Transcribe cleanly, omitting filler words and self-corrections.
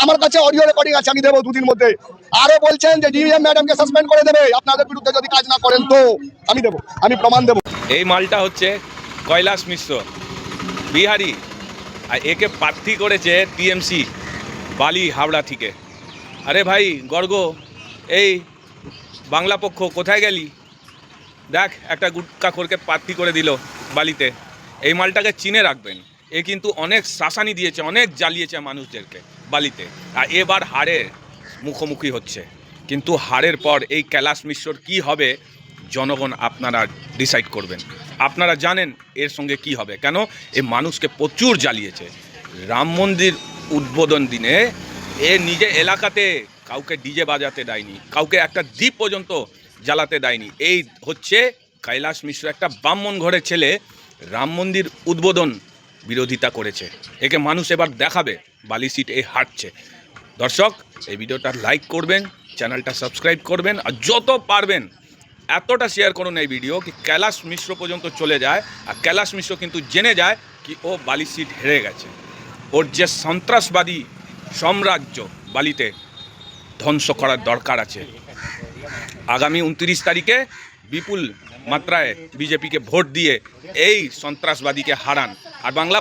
আমার কাছে audio recording আছে, আমি দেবো দুদিন মধ্যে। আরো বলছেন যে ডিএম ম্যাডামকে সাসপেন্ড করে দেবে আপনাদের বিরুদ্ধে যদি কাজ না করেন, তো আমি দেবো, আমি প্রমাণ দেবো। এই মালটা হচ্ছে কৈলাস মিশ্র, বিহারি, আর একে প্রার্থী করেছে টিএমসি বালি হাওড়া থেকে। আরে ভাই গর্গ, এই বাংলা পক্ষ কোথায় গেলি? দেখ, একটা গুটকাখোরকে প্রার্থী করে দিল বালিতে। এই মালটাকে চিনে রাখবেন, এ কিন্তু অনেক শাসানি দিয়েছে, অনেক জ্বালিয়েছে মানুষদেরকে বালিতে, আর এবার হারের মুখোমুখি হচ্ছে। কিন্তু হারের পর এই কৈলাস মিশ্রর কী হবে জনগণ আপনারা ডিসাইড করবেন। আপনারা জানেন এর সঙ্গে কি হবে, কেন এ মানুষকে প্রচুর জ্বালিয়েছে। রাম মন্দির উদ্বোধন দিনে এ নিজে এলাকাতে কাউকে ডিজে বাজাতে দেয়নি, কাউকে একটা দ্বীপ পর্যন্ত জ্বালাতে দেয়নি। এই হচ্ছে কৈলাস মিশ্র, একটা ব্রাহ্মণ ঘরের ছেলে, রাম মন্দির উদ্বোধন বিরোধিতা করেছে। একে মানুষ এবার দেখাবে বালি সিট এ হাঁটছে। দর্শক, এই ভিডিওটা লাইক করবেন, চ্যানেলটা সাবস্ক্রাইব করবেন, আর যত পারবেন এতটা শেয়ার করুন এই ভিডিও কি কৈলাস মিশ্র পর্যন্ত চলে যায়, আর কৈলাস মিশ্র কিন্তু জেনে যায় কি ও বালি সিট হেরে গেছে। ওর যে সন্ত্রাসবাদী সাম্রাজ্য বালিতে ধ্বংস করার দরকার আছে। আগামী 29 তারিখে বিপুল মাত্রায় বিজেপিকে ভোট দিয়ে এই সন্ত্রাসবাদীকে হারান। আর বাংলা